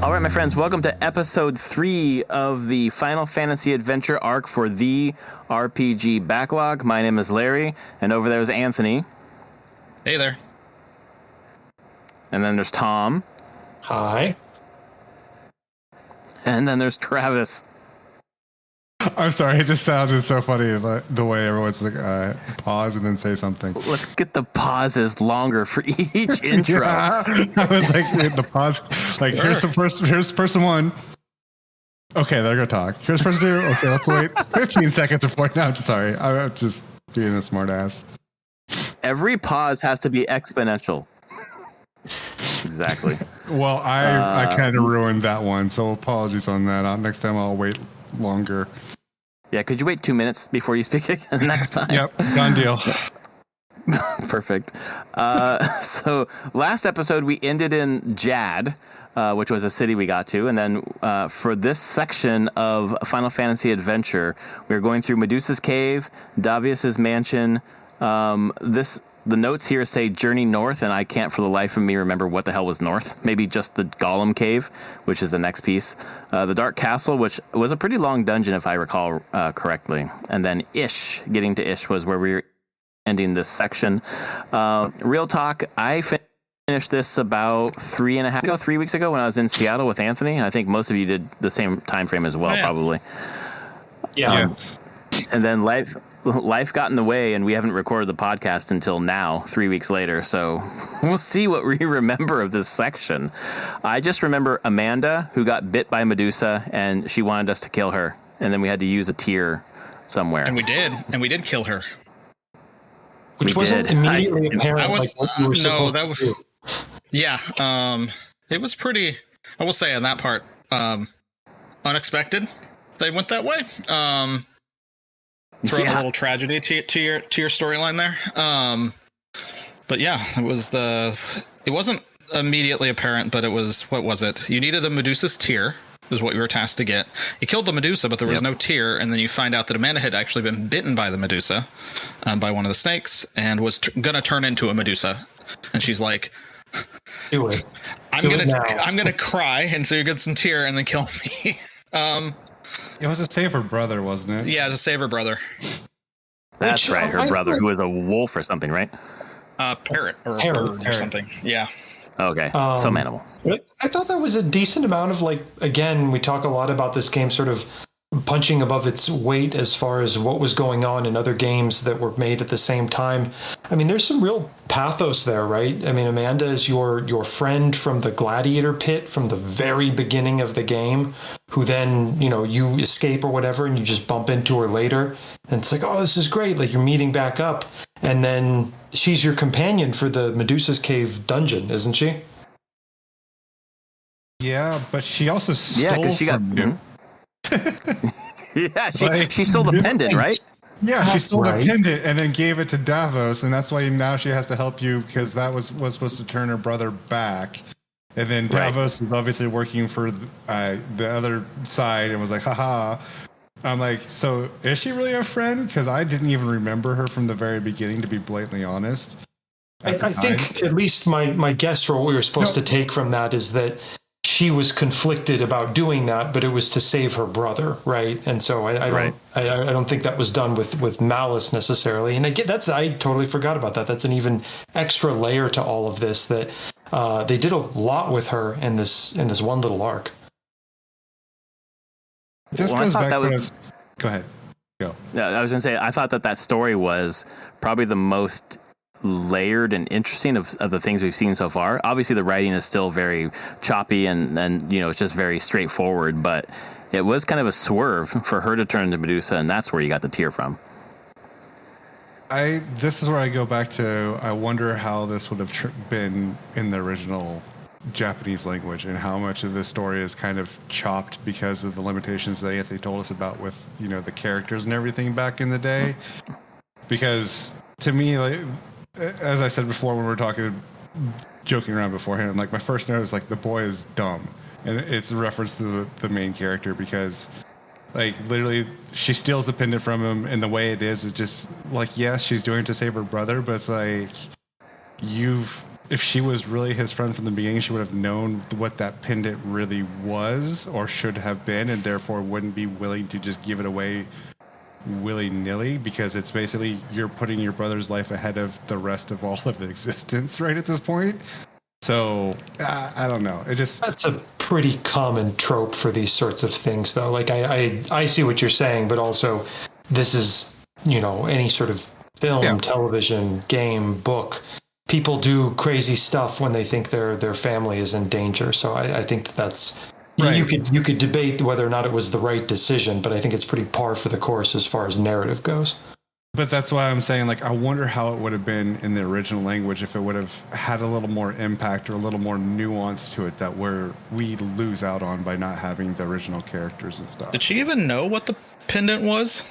All right, my friends, welcome to episode 3 of the Final Fantasy Adventure arc for the RPG Backlog. My name is Larry, and over there is Anthony. Hey there. And then there's Tom. Hi. And then there's Travis. I'm sorry, it just sounded so funny the way everyone's like pause and then say something. Let's get the pauses longer for each intro. Yeah, I was like the pause. Like here's person 1. Okay, they're gonna talk. Here's person 2. Okay, let's wait 15 seconds before. No, I'm just sorry. I'm just being a smart ass. Every pause has to be exponential. Exactly. Well, I kind of ruined that one, so apologies on that. Next time I'll wait longer. Yeah, could you wait 2 minutes before you speak again next time? Yep, done deal. Perfect. So last episode we ended in Jad, which was a city we got to, and then for this section of Final Fantasy Adventure, we were going through Medusa's Cave, Davius's mansion. The notes here say Journey North, and I can't for the life of me remember what the hell was north. Maybe just the Golem Cave, which is the next piece. The Dark Castle, which was a pretty long dungeon, if I recall correctly. And then Ish, getting to Ish was where we were ending this section. Real talk, I finished this about 3 weeks ago when I was in Seattle with Anthony. I think most of you did the same time frame as well, probably. Yeah. And then life got in the way, and we haven't recorded the podcast until now, 3 weeks later. So we'll see what we remember of this section. I just remember Amanda, who got bit by Medusa, and she wanted us to kill her. And then we had to use a tear somewhere. And we did kill her. Which wasn't immediately apparent. It was pretty, I will say on that part, unexpected. They went that way. Throw a little tragedy to your storyline there. But yeah, it wasn't immediately apparent, but it was, what was it? You needed a Medusa's tear, is what you were tasked to get. You killed the Medusa, but there was no tear, and then you find out that Amanda had actually been bitten by the Medusa, by one of the snakes, and was gonna turn into a Medusa. And she's like, do it. I'm gonna cry, and so you get some tear, and then kill me. It was to save her brother, wasn't it? Yeah, to save her brother. That's right, her brother, who was a wolf or something, right? Parrot or a bird or something. Yeah. Okay, some animal. I thought that was a decent amount of, like, again, we talk a lot about this game sort of punching above its weight as far as what was going on in other games that were made at the same time. I mean, there's some real pathos there, right? I mean, Amanda is your friend from the gladiator pit from the very beginning of the game, who then, you escape or whatever, and you just bump into her later. And it's like, oh, this is great. Like, you're meeting back up. And then she's your companion for the Medusa's Cave dungeon, isn't she? Yeah, but she also stole because she got... you. Yeah, she stole the pendant, right? Yeah, she stole the pendant and then gave it to Davos, and that's why now she has to help you, because that was supposed to turn her brother back. And then Davos is obviously working for the other side and was like, haha. I'm like, so is she really a friend? Because I didn't even remember her from the very beginning, to be blatantly honest. I think at least my guess for what we were supposed to take from that is that she was conflicted about doing that, but it was to save her brother, right? And so I don't think that was done with malice necessarily. And I totally forgot about that. That's an even extra layer to all of this, that they did a lot with her in this one little arc. This goes back to go ahead. Go. Yeah, I was going to say, I thought that story was probably the most layered and interesting of the things we've seen so far. Obviously, the writing is still very choppy and it's just very straightforward, but it was kind of a swerve for her to turn into Medusa, and that's where you got the tear from. This is where I go back to, I wonder how this would have been in the original Japanese language, and how much of the story is kind of chopped because of the limitations that Anthony told us about with, the characters and everything back in the day. Because to me, like, as I said before when we were joking around beforehand, like, my first note is like, the boy is dumb, and it's a reference to the main character, because, like, literally she steals the pendant from him, and the way it is just like, yes, she's doing it to save her brother, but it's like, you've if she was really his friend from the beginning, she would have known what that pendant really was or should have been, and therefore wouldn't be willing to just give it away willy-nilly, because it's basically you're putting your brother's life ahead of the rest of all of existence right at this point. So I don't know. That's a pretty common trope for these sorts of things, though. Like I see what you're saying, but also this is, any sort of film, television, game, book. People do crazy stuff when they think their family is in danger. So I think that's right. You could debate whether or not it was the right decision, but I think it's pretty par for the course as far as narrative goes. But that's why I'm saying, I wonder how it would have been in the original language if it would have had a little more impact or a little more nuance to it that we lose out on by not having the original characters and stuff. Did she even know what the pendant was?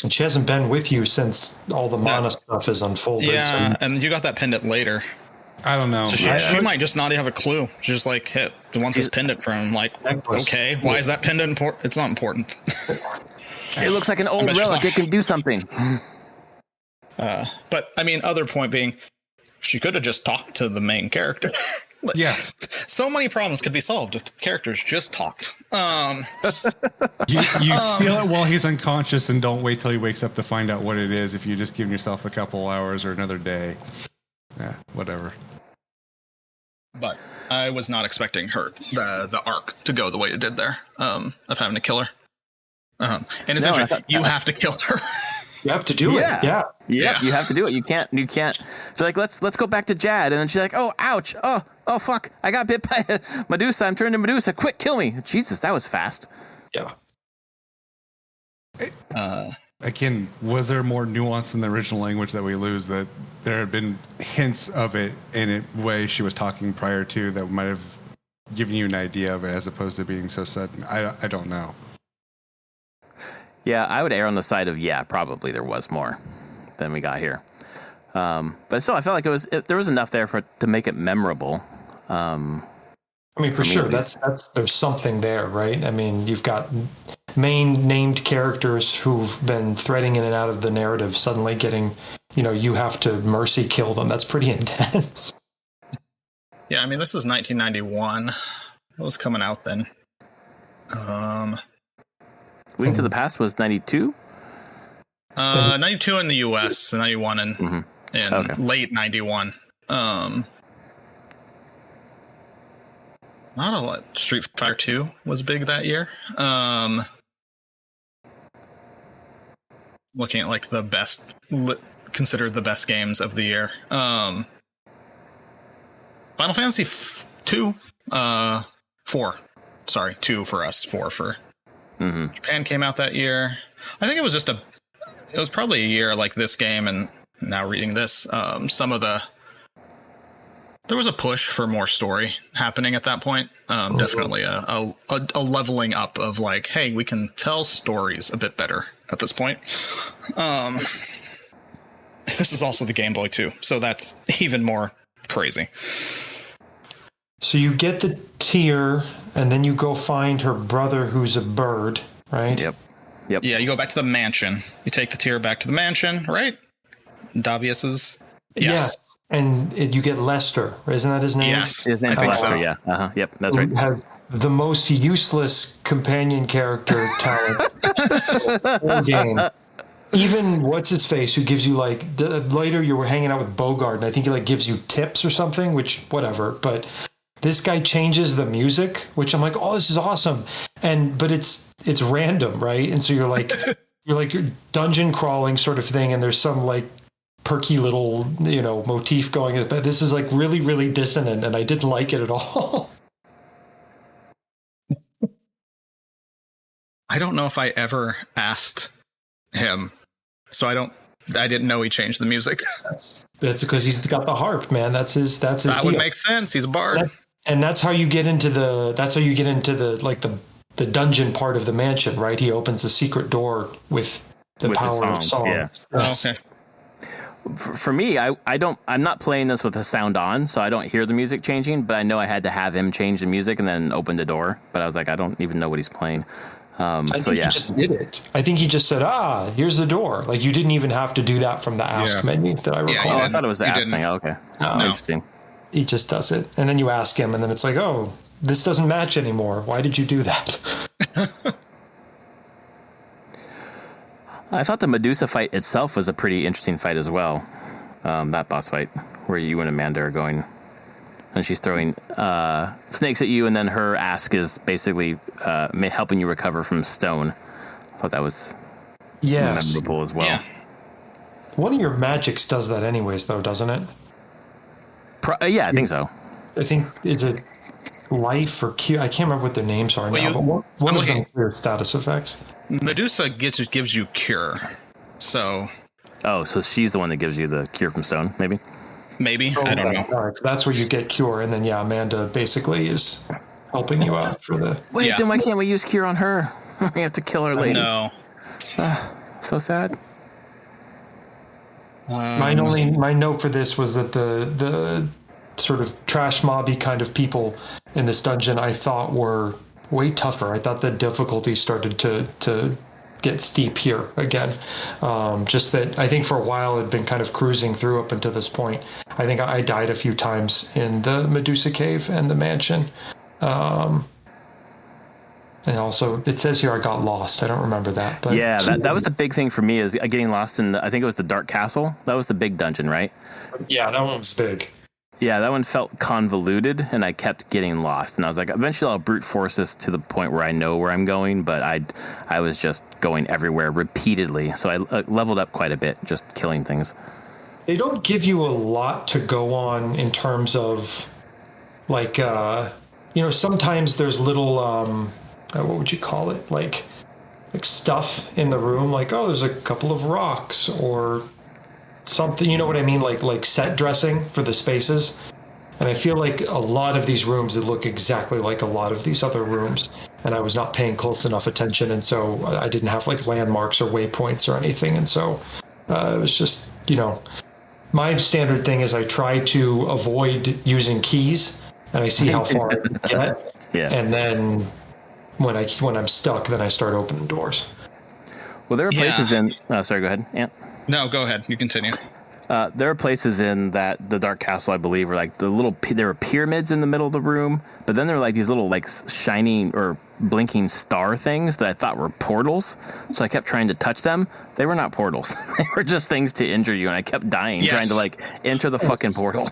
And she hasn't been with you since all the mana stuff is unfolded. Yeah, and you got that pendant later. I don't know. So she might just not have a clue. She's just like, hey, I want this pendant from, okay, why is that pendant important? It's not important. It looks like an old relic. It can do something. But, other point being, she could have just talked to the main character. Yeah. So many problems could be solved if the characters just talked. You steal it while he's unconscious and don't wait till he wakes up to find out what it is if you just give yourself a couple hours or another day. Yeah, whatever. But I was not expecting the arc to go the way it did there, of having to kill her. And essentially, you have to kill her. You have to do it. Yeah. You have to do it. You can't. So let's go back to Jad, and then she's like, oh, ouch. Oh, fuck. I got bit by Medusa. I'm turned to Medusa. Quick, kill me. Jesus, that was fast. Yeah. Again, was there more nuance in the original language that we lose, that there had been hints of it in a way she was talking prior to that might have given you an idea of it as opposed to being so sudden? I don't know. Yeah, I would err on the side of, probably there was more than we got here. But still, I felt like there was enough there to make it memorable. For sure, that's there's something there, right? You've got main named characters who've been threading in and out of the narrative suddenly getting, you have to mercy kill them. That's pretty intense. Yeah, this is 1991. It was coming out then. Link to the Past was 92? 92 in the US, 91 in late 91. Not a lot. Street Fighter 2 was big that year. Looking at the best, considered the best games of the year. Final Fantasy 2, 4. Sorry, 2 for us, 4 for Japan came out that year. I think it was it was probably a year like this game, and now reading this, there was a push for more story happening at that point. Definitely a leveling up of hey, we can tell stories a bit better at this point. This is also the Game Boy too, so that's even more crazy. So you get the tear, and then you go find her brother who's a bird, right? Yep. Yeah, you go back to the mansion. You take the tear back to the mansion, right? Davius's. Yes. Yeah. And you get Lester, isn't that his name? Yes. His name's Lester, so. Yeah. Yep, that's right. Has the most useless companion character talent in the whole game. Even what's his face, who gives you later you were hanging out with Bogart, and I think he gives you tips or something, which whatever, but this guy changes the music, which I'm like, oh, this is awesome. But it's random, right? And so you're dungeon crawling sort of thing, and there's some perky little, motif going. But this is really, really dissonant, and I didn't like it at all. I don't know if I ever asked him, so I didn't know he changed the music. That's because he's got the harp, man. That's his that deal. Would make sense. He's a bard. And that's how you get into the the dungeon part of the mansion, right? He opens a secret door with the power of song. Yeah. Yes. Okay. For me, I'm not playing this with the sound on, so I don't hear the music changing, but I know I had to have him change the music and then open the door. But I was like, I don't even know what he's playing. I think he just did it. I think he just said, here's the door. You didn't even have to do that from the Ask menu that I recall. I thought it was the Ask thing. Oh, okay. No. Interesting. he just does it. And then you ask him, and then it's like, oh, this doesn't match anymore. Why did you do that? I thought the Medusa fight itself was a pretty interesting fight as well. That boss fight where you and Amanda are going, and she's throwing snakes at you, and then her ask is basically helping you recover from stone. I thought that was memorable as well. Yeah. One of your magics does that anyways, though, doesn't it? Yeah, I think so. I think, is it life or Q? I can't remember what their names are now, but one of them clear status effects. Medusa gives you cure. So. Oh, so she's the one that gives you the cure from stone, maybe? Maybe. I don't know. All right, so that's where you get cure, and then Amanda basically is helping you out for the. Wait, then why can't we use cure on her? We have to kill her lady. No. So sad. My note for this was that the sort of trash mobby kind of people in this dungeon I thought were way tougher. I thought the difficulty started to get steep here again. Just that I think for a while it had been kind of cruising through up until this point. I think I died a few times in the Medusa Cave and the mansion. And also, it says here I got lost. I don't remember that. But yeah, that was the big thing for me is getting lost in I think it was the Dark Castle. That was the big dungeon, right? Yeah, that one was big. Yeah, that one felt convoluted, and I kept getting lost. And I was like, eventually I'll brute force this to the point where I know where I'm going, but I was just going everywhere repeatedly. So I leveled up quite a bit, just killing things. They don't give you a lot to go on in terms of, like, sometimes there's little, what would you call it? Like stuff in the room, like, oh, there's a couple of rocks or something, you know what I mean? Like set dressing for the spaces. And I feel like a lot of these rooms that look exactly like a lot of these other rooms, and I was not paying close enough attention, and so I didn't have like landmarks or waypoints or anything, and so it was just, my standard thing is I try to avoid using keys, and I see how far I can get, and then when I'm stuck, then I start opening doors. Well, there are places in. Sorry, go ahead, Ant. No, go ahead. You continue. There are places in the Dark Castle, I believe, where like there were pyramids in the middle of the room, but then there were like these little like shining or blinking star things that I thought were portals. So I kept trying to touch them. They were not portals. They were just things to injure you, and I kept dying trying to like enter the fucking portal.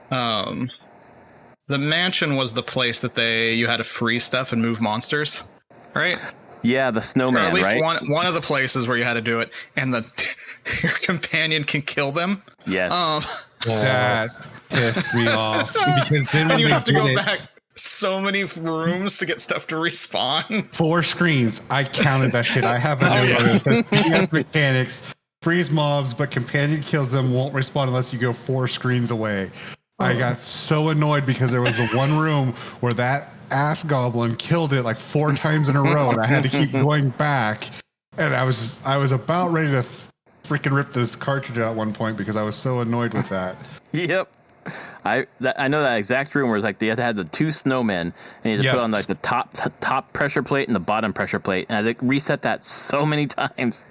The mansion was the place that you had to free stuff and move monsters, right? Yeah, the snowman, or at least right? one of the places where you had to do it, and your companion can kill them. Yes. That pissed me off because then and you have to go back so many rooms to get stuff to respawn. 4 screens. I counted that shit. I have a note that says PS mechanics, freeze mobs, but companion kills them won't respawn unless you go 4 screens away. I got so annoyed because there was the one room where that ass goblin killed it like 4 times in a row, and I had to keep going back. And I was about ready to freaking rip this cartridge out at one point because I was so annoyed with that. Yep. I know that exact room where it's like they had to have the 2 snowmen, and you had to put on like the top pressure plate and the bottom pressure plate, and I had to reset that so many times.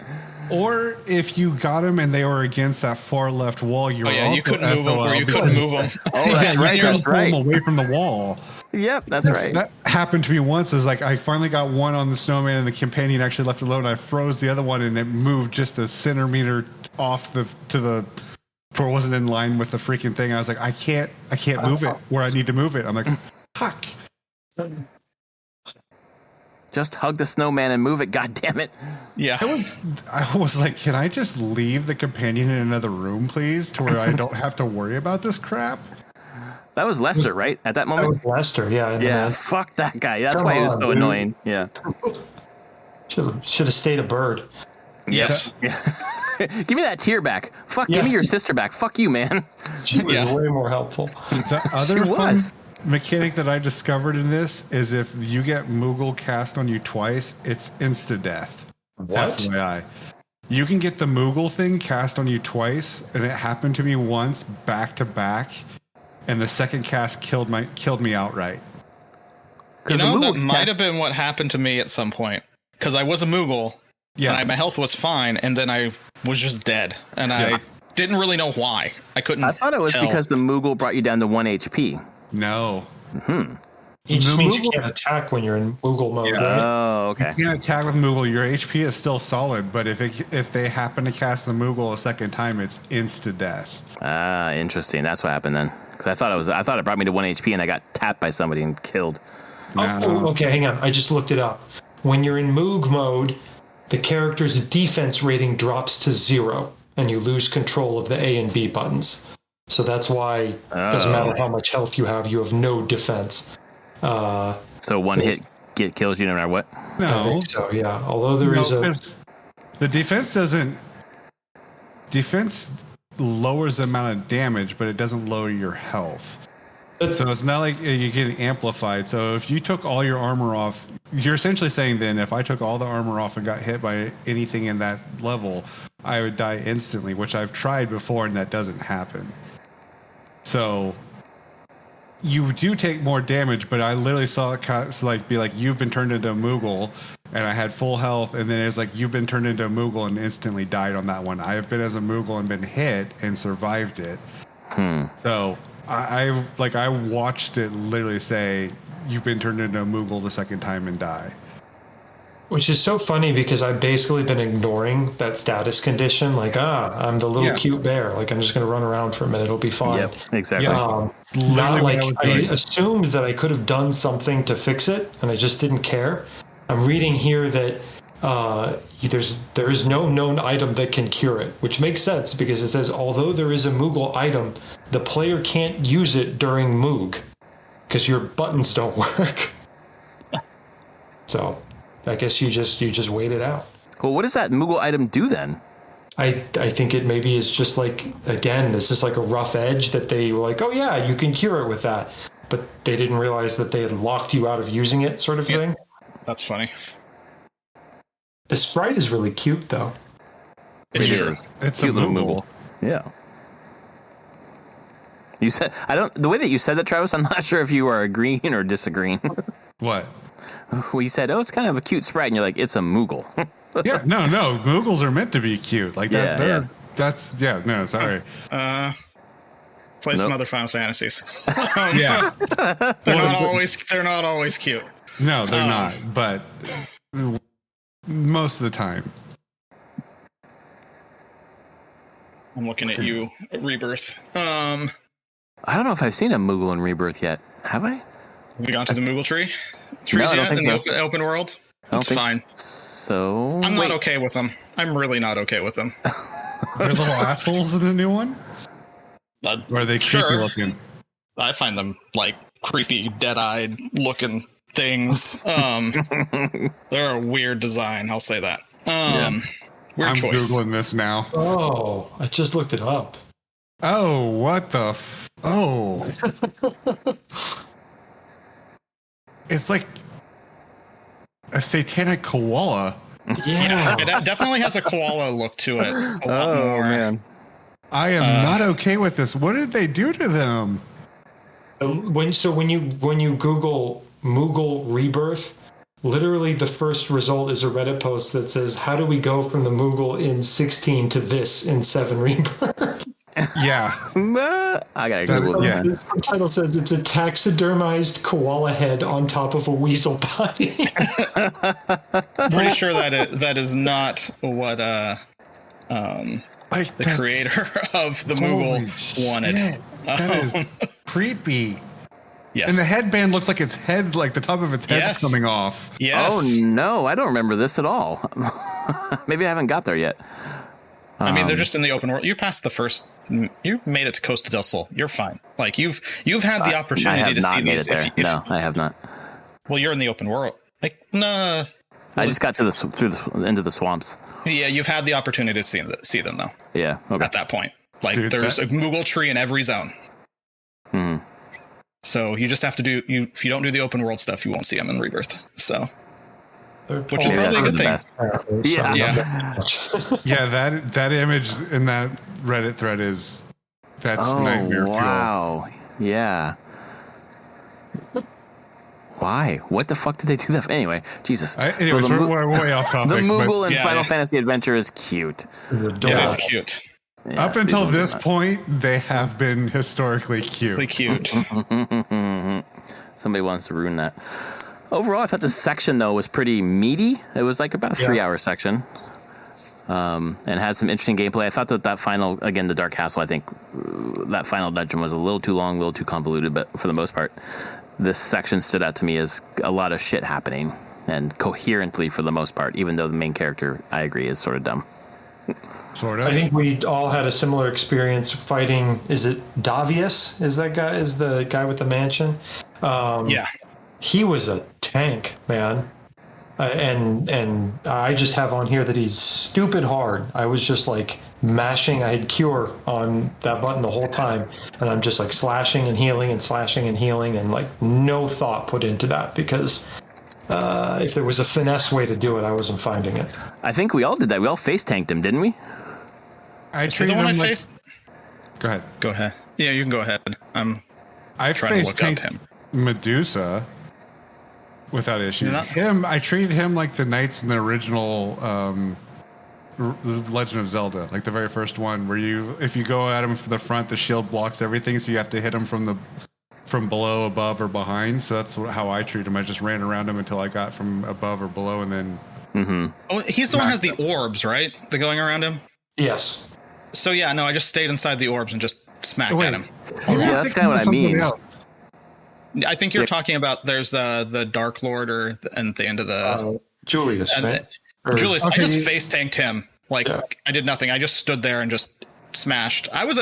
Or if you got them and they were against that far left wall, you couldn't move them, or you couldn't move them. Oh, that's right. That's right. Pull them away from the wall. Yep, that's right. That happened to me once. Is like I finally got one on the snowman, and the companion actually left alone. I froze the other one, and it moved just a centimeter off to the. Or wasn't in line with the freaking thing. I was like, I can't move it where I need to move it. I'm like, fuck. Just hug the snowman and move it. God damn it. Yeah. I was like, can I just leave the companion in another room, please, to where I don't have to worry about this crap? That was Lester, right? At that moment? That was Lester, yeah. Yeah, fuck that guy. That's why he was so annoying. Yeah. Should have stayed a bird. Yes. Yeah. Give me that tear back. Fuck, give me your sister back. Fuck you, man. She was way more helpful. The other fun mechanic that I discovered in this is if you get Moogle cast on you twice, it's insta-death. What? FYI. You can get the Moogle thing cast on you twice, and it happened to me once back to back, and the second cast killed me outright. That might have been what happened to me at some point, because I was a Moogle. Yeah, and my health was fine, and then I was just dead, and I Didn't really know why. I couldn't. I thought it was tell. because the Moogle brought you down to 1 HP. No. It just The means you Moogle- can't attack when you're in Moogle mode, Yeah. right? Oh, okay. You can attack with Moogle. Your HP is still solid, but if they happen to cast the Moogle a second time, it's insta death. Ah, interesting. That's what happened then. Because I thought it brought me to 1 HP and I got tapped by somebody and killed. Oh, okay, hang on. I just looked it up. When you're in Moog mode, the character's defense rating drops to 0, and you lose control of the A and B buttons. So that's why it doesn't matter how much health you have no defense. So one hit kills you no matter what? I No. think so, yeah. Although there is a... 'cause the defense doesn't. Defense lowers the amount of damage, but it doesn't lower your health. So it's not like you're getting amplified. So if you took all your armor off, you're essentially saying then if I took all the armor off and got hit by anything in that level, I would die instantly, which I've tried before and that doesn't happen. So you do take more damage, but I literally saw it be like, you've been turned into a Moogle, and I had full health, and then it was like, you've been turned into a Moogle and instantly died on that one. I have been as a Moogle and been hit and survived it. So I watched it literally say, you've been turned into a Moogle the second time and die. Which is so funny because I've basically been ignoring that status condition. Like, I'm the little cute bear. Like, I'm just going to run around for a minute. It'll be fine. Yep, exactly. Not like what I I was doing. assumed that I could have done something to fix it, and I just didn't care. I'm reading here that there is no known item that can cure it, which makes sense because it says although there is a Moogle item, the player can't use it during Moog because your buttons don't work. So I guess you just wait it out. Well, what does that Moogle item do then? I think it maybe is just like, again, this is like a rough edge that they were like, oh yeah, you can cure it with that. But they didn't realize that they had locked you out of using it, sort of thing. That's funny. The sprite is really cute though. It's It true. is. It's Cute a little Moogle. Yeah. You said the way that you said that, Travis, I'm not sure if you are agreeing or disagreeing. What? We said, it's kind of a cute sprite, and you're like, it's a Moogle. Yeah, no, Moogles are meant to be cute. Like that. Sorry. Play some Nope. other Final Fantasies. Yeah. They're not always cute. No, they're not. But most of the time. I'm looking at you, Rebirth. I don't know if I've seen a Moogle in Rebirth yet. Have I? Have we gone to the Moogle trees No, I don't yet think in so. the open world? I don't It's think fine. So I'm not okay with them. I'm really not okay with them. They're little assholes in the new one? Or are they creepy Sure. looking? I find them like creepy, dead-eyed looking things. They're a weird design. I'll say that. Weird I'm choice. Googling this now. Oh, I just looked it up. Oh, what the oh. It's like a satanic koala. Yeah. It definitely has a koala look to it. A lot more. man. I am not okay with this. What did they do to them? When you Google Moogle Rebirth, literally the first result is a Reddit post that says, "How do we go from the Moogle in 16 to this in 7 Rebirth?" Yeah. I gotta Google this. Yeah. Then. The title says it's a taxidermized koala head on top of a weasel body. Pretty sure that is not what Like the creator of the Holy Moogle wanted. shit. That is creepy. Yes. And the headband looks like its head, like the top of its head's Yes. coming off. Yes. Oh no, I don't remember this at all. Maybe I haven't got there yet. I mean, they're just in the open world. You passed the first. You made it to Costa del Sol. You're fine. Like you've had the I opportunity have to not see made these. it there. No, I have not. Well, you're in the open world. Like no. I just got to into the swamps. Yeah, you've had the opportunity to see them though. Yeah. Okay. At that point, like Dude, there's a Moogle tree in every zone. Hmm. So you just have to do if you don't do the open world stuff, you won't see them in Rebirth. So which is Maybe probably a that's good the thing. best. Yeah. Yeah. Yeah, that image in that Reddit thread that's nightmare fuel. wow. Yeah. Why? What the fuck did they do that for? Anyway, Jesus. Anyways, So we're way off topic. the Moogle but in Yeah, Final yeah. Fantasy Adventure is cute. It is cute. Yeah, Up these until ones are this not. point, they have been historically cute. Really cute. Somebody wants to ruin that. Overall, I thought the section though was pretty meaty. It was like about a 3-hour section, and had some interesting gameplay. I thought that final, again, the Dark Castle. I think that final dungeon was a little too long, a little too convoluted, but for the most part, this section stood out to me as a lot of shit happening and coherently for the most part. Even though the main character, I agree, is sort of dumb. Sort of. I think we all had a similar experience fighting. Is it Davius? Is that guy? Is the guy with the mansion? Yeah. He was a tank, man. And I just have on here that he's stupid hard. I was just like mashing. I had cure on that button the whole time, and I'm just like slashing and healing and slashing and healing, and like no thought put into that because if there was a finesse way to do it, I wasn't finding it. I think we all did that. We all face tanked him, didn't we? I So the treated one I him like. faced. Go ahead. Go ahead. Yeah, you can go ahead. I trying to faced look up tanked him. Medusa without issues. Not- Him, I treated him like the knights in the original The Legend of Zelda, like the very first one, where if you go at him from the front, the shield blocks everything, so you have to hit him from below, above, or behind. So that's how I treat him. I just ran around him until I got from above or below, and then. Oh, he's the one who has the orbs, right? The going around him. Yes. So yeah, no, I just stayed inside the orbs and just smacked Wait. at him. Yeah, that's kind of what I Somebody mean. else. I think you're talking about there's the Dark Lord and at the end of the Julius, and right? Julius. okay. I just face tanked him. Like Yeah. I did nothing. I just stood there and just smashed. I was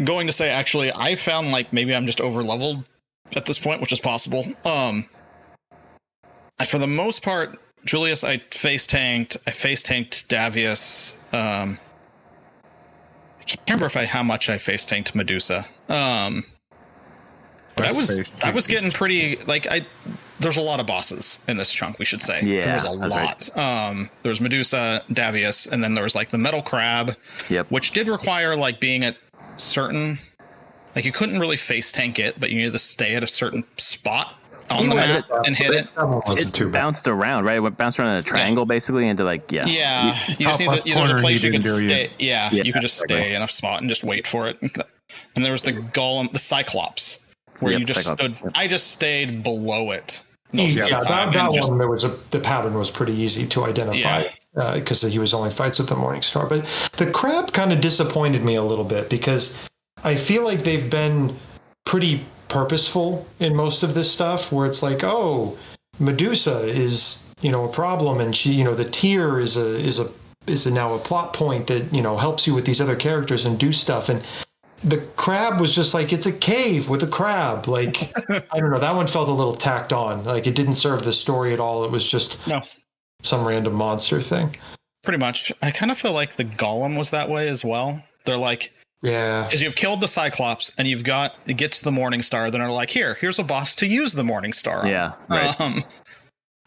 going to say actually, I found like maybe I'm just over leveled at this point, which is possible. For the most part, Julius, I face tanked Davius. I can't remember how much I face tanked Medusa. But I was getting pretty there's a lot of bosses in this chunk, we should say. Yeah, there was a that's lot. Right. There was Medusa, Davius, and then there was like the metal crab, which did require like being at certain, like you couldn't really face tank it, but you needed to stay at a certain spot on the map and hit it. It bounced around, right? It bounced around in a triangle basically into Yeah, you just need there's a place you could stay. Yeah, you could just stay in a spot and just wait for it. And there was the golem, the Cyclops, where you just stood. I just stayed below it. That one the pattern was pretty easy to identify because he was only fights with the Morningstar. But the crab kind of disappointed me a little bit because I feel like they've been pretty purposeful in most of this stuff, where it's like, oh, Medusa is a problem, and she the tier is now a plot point that helps you with these other characters and do stuff. And the crab was just like, it's a cave with a crab. Like, I don't know. That one felt a little tacked on. Like, it didn't serve the story at all. It was just some random monster thing. Pretty much. I kind of feel like the golem was that way as well. They're like, because you've killed the Cyclops and it gets to the Morningstar. Then they're like, here's a boss to use the Morningstar on. Yeah, right.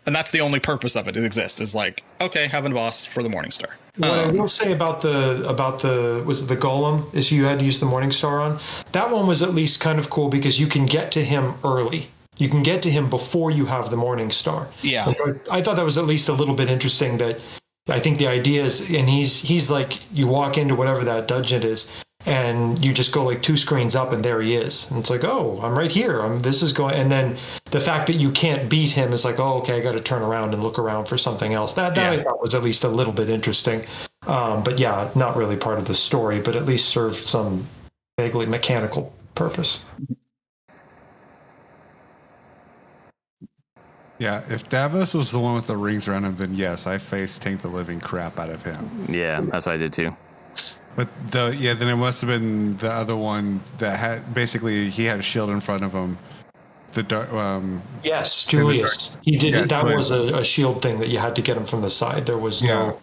And that's the only purpose of it. It exists is like, okay, having a boss for the Morningstar. What I will say about the was it the golem is you had to use the Morningstar on. That one was at least kind of cool because you can get to him early. You can get to him before you have the Morningstar. Yeah, I thought that was at least a little bit interesting. That I think the idea is, and he's like, you walk into whatever that dungeon is, and you just go like 2 screens up, and there he is. And it's like, oh, I'm right here. This is going. And then the fact that you can't beat him is like, oh, okay, I got to turn around and look around for something else. That I thought was at least a little bit interesting. But yeah, not really part of the story, but at least served some vaguely mechanical purpose. Yeah, if Davos was the one with the rings around him, then yes, I face tanked the living crap out of him. Yeah, that's what I did too. But then it must have been the other one that had basically he had a shield in front of him. Yes, Julius. He did. Yeah, that was a shield thing that you had to get him from the side. There was no.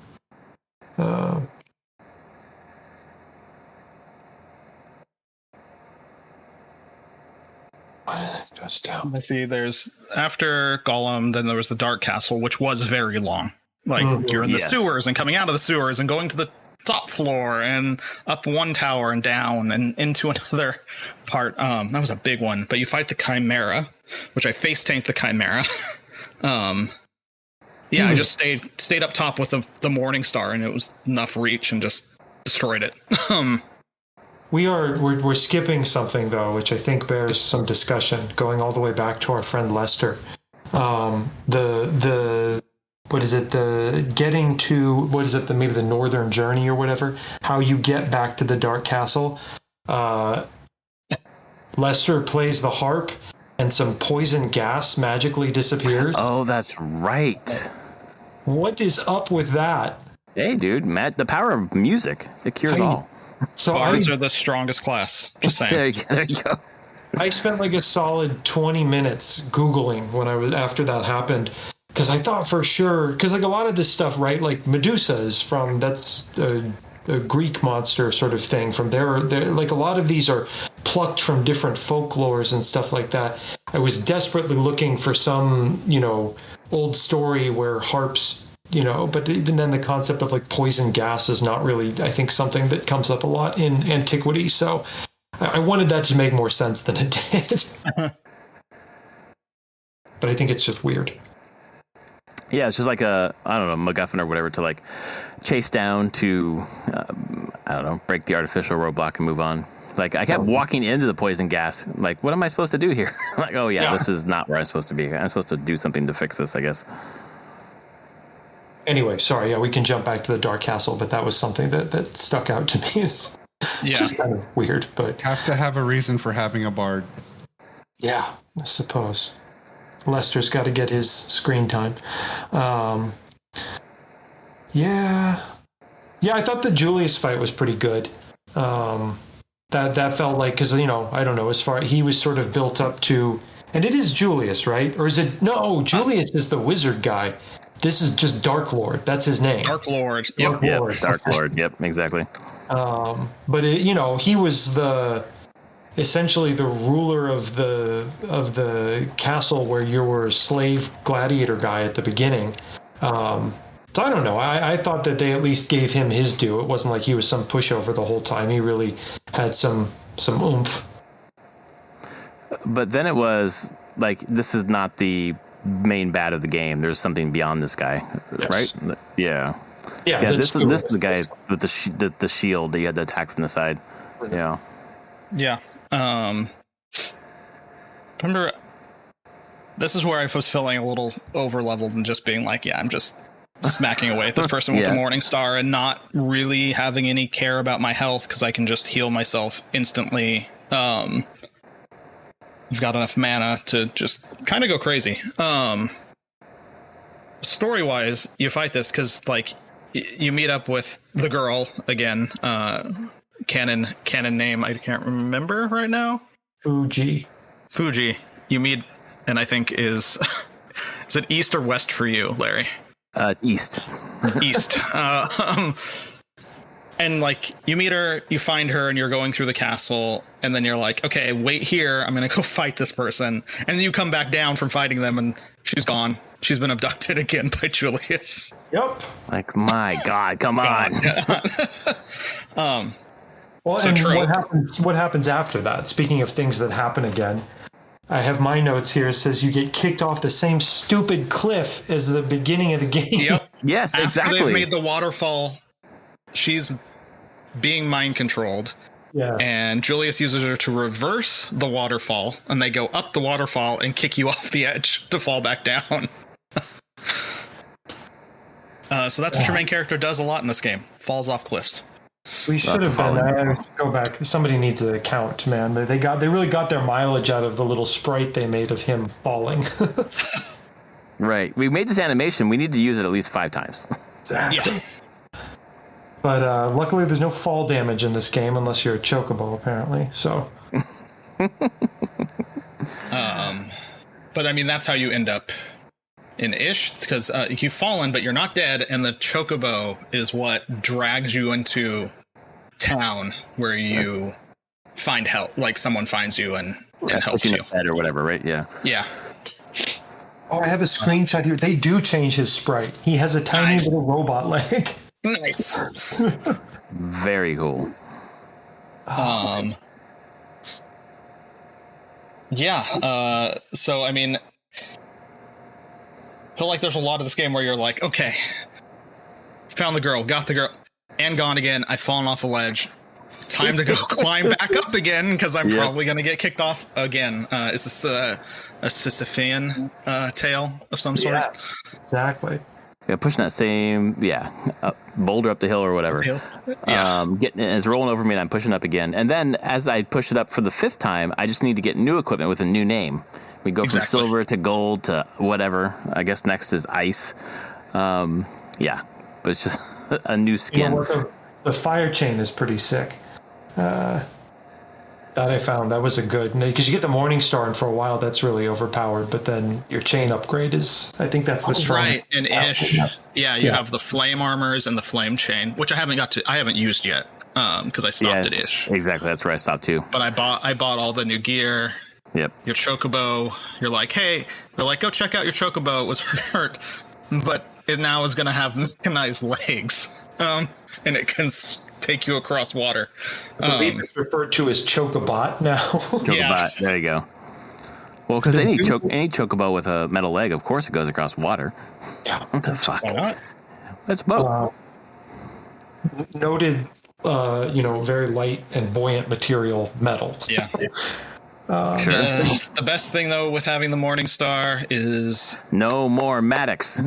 I see. There's after Golem, then there was the Dark Castle, which was very long. Like you're in the sewers and coming out of the sewers and going to the top floor and up one tower and down and into another part. That was a big one. But you fight the Chimera, which I face tanked the Chimera. I just stayed up top with the Morningstar, and it was enough reach and just destroyed it. We're skipping something though, which I think bears some discussion, going all the way back to our friend Lester. The what is it? The getting to what is it? Maybe the Northern Journey or whatever. How you get back to the Dark Castle. Lester plays the harp, and some poison gas magically disappears. Oh, that's right. What is up with that? Hey, dude, Matt, the power of music. It cures all. So Bards are the strongest class. Just saying. There you go. I spent like a solid 20 minutes Googling when I was after that happened, because I thought for sure, because like a lot of this stuff, right? Like Medusa is from, that's a Greek monster sort of thing. From there, like a lot of these are plucked from different folklores and stuff like that. I was desperately looking for some, old story where harps, but even then the concept of like poison gas is not really, I think, something that comes up a lot in antiquity. So I wanted that to make more sense than it did. But I think it's just weird. Yeah, it's just like a, I don't know, MacGuffin or whatever to like chase down to, break the artificial roadblock and move on. Like I kept walking into the poison gas. Like, what am I supposed to do here? Like, oh yeah, this is not where I'm supposed to be. I'm supposed to do something to fix this, I guess. Anyway, sorry. Yeah, we can jump back to the Dark Castle, but that was something that stuck out to me. It's just kind of weird, but Have to have a reason for having a bard. yeah, I suppose. Lester's got to get his screen time. Yeah, I thought the Julius fight was pretty good. That felt like, because I don't know, as far he was sort of built up to, and it is Julius, right? Or is it no? Julius is the wizard guy. This is just Dark Lord. That's his name. Dark Lord. Dark Yep, Lord. Dark Lord. Yep, exactly. But he was essentially the ruler of the castle where you were a slave gladiator guy at the beginning. So I don't know. I thought that they at least gave him his due. It wasn't like he was some pushover the whole time. He really had some oomph. But then it was like, this is not the main bad of the game. There's something beyond this guy, Yes. right? Yeah. Yeah, This is the guy with the shield that you had to attack from the side. Yeah. Yeah. Remember, this is where I was feeling a little over leveled and just being like, I'm just smacking away at this person with the Morning Star and not really having any care about my health because I can just heal myself instantly. I've got enough mana to just kind of go crazy. Story wise, you fight this because like you meet up with the girl again. Canon name I can't remember right now. Fuji. You meet, and I think is it east or west for you, Larry? East. East. And like you meet her, you find her, and you're going through the castle, and then you're like, okay, wait here. I'm gonna go fight this person, and then you come back down from fighting them, and she's gone. She's been abducted again by Julius. Yep. Like, my God, come on. Well, So and true. what happens after that? Speaking of things that happen again, I have my notes here. It says you get kicked off the same stupid cliff as the beginning of the game. Yep. Yes, After exactly. they've made the waterfall, she's being mind controlled. Yeah. And Julius uses her to reverse the waterfall, and they go up the waterfall and kick you off the edge to fall back down. So that's what your main character does a lot in this game. Falls off cliffs. We should have been. I go back. Somebody needs an account, man. They really got their mileage out of the little sprite they made of him falling. Right. We made this animation. We need to use it at least 5 times. Exactly. Yeah. But luckily, there's no fall damage in this game unless you're a chocobo, apparently. So. But I mean, that's how you end up in Ish, because you've fallen, but you're not dead, and the chocobo is what drags you into town where you find help. Like someone finds you and helps you. Bed or whatever, right? Yeah. Yeah. Oh, I have a screenshot here. They do change his sprite. He has a tiny Nice. little robot leg. Nice. Very cool. Yeah. So, I mean, I feel like there's a lot of this game where you're like, okay, found the girl, got the girl, and gone again. I've fallen off a ledge. Time to go climb back up again because I'm probably going to get kicked off again. Is this a Sisyphean tale of some sort? Yeah, exactly. Yeah, pushing that same boulder up the hill or whatever. Yeah. It's rolling over me and I'm pushing up again. And then as I push it up for the 5th time, I just need to get new equipment with a new name. We go from silver to gold to whatever. I guess next is ice. But it's just a new skin. The fire chain is pretty sick. That I found that was a good, because you get the Morning Star, and for a while that's really overpowered. But then your chain upgrade is, I think that's the strong. Right, and Ish. Yeah, you have the flame armors and the flame chain, which I haven't used yet because I stopped at Ish. Exactly, that's where I stopped too. But I bought all the new gear. Yep. Your chocobo. You're like, hey, they're like, go check out your chocobo. It was hurt, but it now is going to have mechanized legs, and it can take you across water. I believe it's referred to as Chocobot now. Chocobot, there you go. Well, because any chocobo with a metal leg, of course, it goes across water. Yeah. What the fuck? Why not? That's a boat. Noted, very light and buoyant material metal. Yeah. Sure. The best thing though with having the Morning Star is no more Maddox.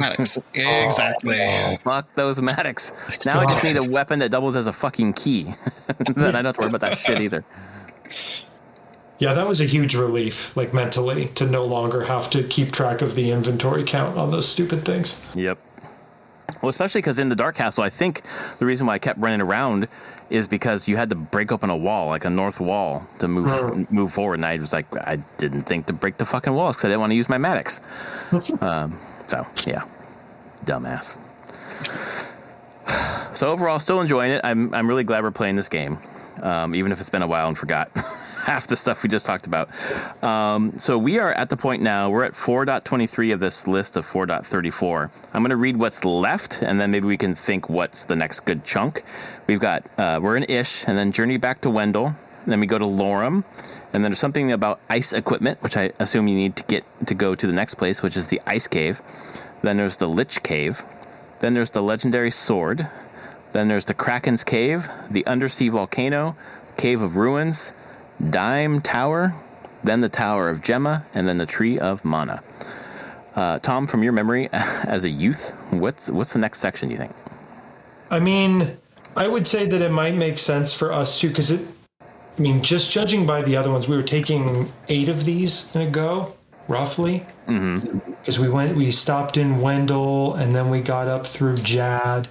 Exactly. Oh, fuck those Maddox. Now I just need a weapon that doubles as a fucking key. Then I don't have to worry about that shit either. Yeah, that was a huge relief, like mentally, to no longer have to keep track of the inventory count on those stupid things. Yep. Well, especially because in the Dark Castle, I think the reason why I kept running around is because you had to break open a wall, like a north wall, to move forward. And I was like, I didn't think to break the fucking walls because I didn't want to use my Maddox. So, yeah. Dumbass. So overall, still enjoying it. I'm really glad we're playing this game, even if it's been a while and forgot half the stuff we just talked about. So we are at the point now, we're at 4.23 of this list of 4.34. I'm going to read what's left, and then maybe we can think what's the next good chunk. We've got, we're in Ish, and then Journey Back to Wendell, and then we go to Lorem, and then there's something about ice equipment, which I assume you need to get to go to the next place, which is the Ice Cave. Then there's the Lich Cave. Then there's the Legendary Sword. Then there's the Kraken's Cave, the Undersea Volcano, Cave of Ruins, Dime Tower, then the Tower of Gemma, and then the Tree of Mana. Tom, from your memory as a youth, what's the next section, do you think? I mean, I would say that it might make sense for us to, because just judging by the other ones, we were taking 8 of these in a go, roughly. Because we stopped in Wendell, and then we got up through Jad,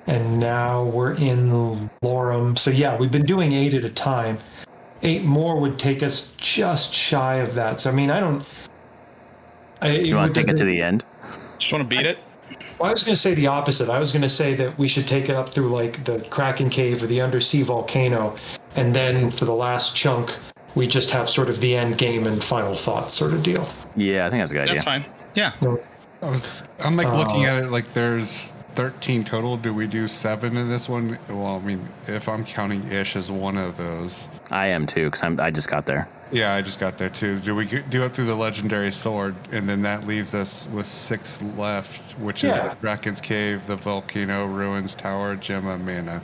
and now we're in Lorem. So yeah, we've been doing 8 at a time. 8 more would take us just shy of that. So, you want to take it to the end? Just want to beat it? Well, I was going to say the opposite. I was going to say that we should take it up through, like, the Kraken Cave or the Undersea Volcano, and then for the last chunk, we just have sort of the end game and final thoughts sort of deal. Yeah, I think that's a good idea. That's fine. Yeah. I'm looking at it like there's 13 total. Do we do 7 in this one? Well, if I'm counting Ish as one of those. I am too, because I just got there. Yeah, I just got there too. Do we do it through the Legendary Sword, and then that leaves us with 6 left, which is the Kraken's Cave, the Volcano, Ruins, Tower, Gemma, Mana.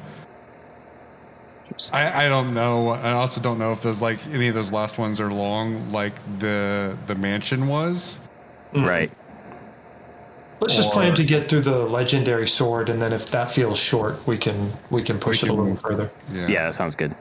I don't know. I also don't know if those, like, any of those last ones are long, like the mansion was. Right. Let's just plan to get through the Legendary Sword, and then if that feels short, we can push it a little further. Yeah, that sounds good.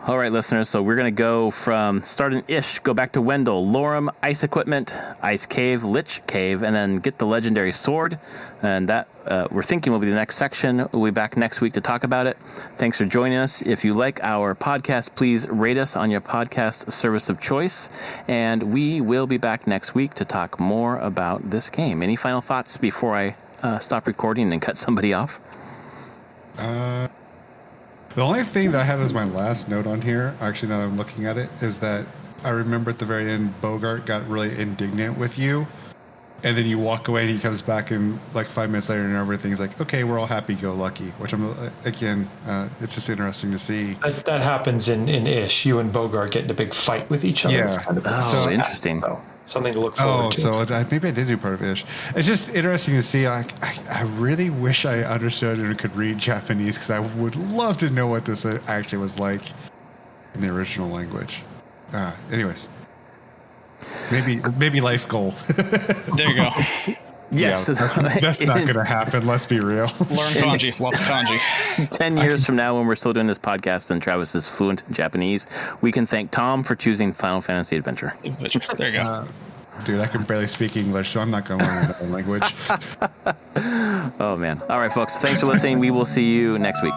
All right, listeners, so we're going to go from start in Ish, go back to Wendell, Lorem, Ice Equipment, Ice Cave, Lich Cave, and then get the Legendary Sword. And that, we're thinking will be the next section. We'll be back next week to talk about it. Thanks for joining us. If you like our podcast, please rate us on your podcast service of choice. And we will be back next week to talk more about this game. Any final thoughts before I stop recording and cut somebody off? The only thing that I had as my last note on here, actually now that I'm looking at it, is that I remember at the very end, Bogart got really indignant with you. And then you walk away and he comes back and like 5 minutes later and everything's like, okay, we're all happy-go-lucky, which again, it's just interesting to see. That happens in Ish. You and Bogart get in a big fight with each other. Yeah. It's kind of interesting. something to look forward to. Oh, so maybe I did do Proto-ish. It's just interesting to see. Like, I really wish I understood and could read Japanese, because I would love to know what this actually was like in the original language. Anyways, maybe life goal. There you go. Yes. Yeah, that's not going to happen. Let's be real. Learn kanji. Lots of kanji. 10 years from now, when we're still doing this podcast and Travis is fluent in Japanese, we can thank Tom for choosing Final Fantasy Adventure. There you go. Dude, I can barely speak English, so I'm not going to learn another language. Oh, man. All right, folks. Thanks for listening. We will see you next week.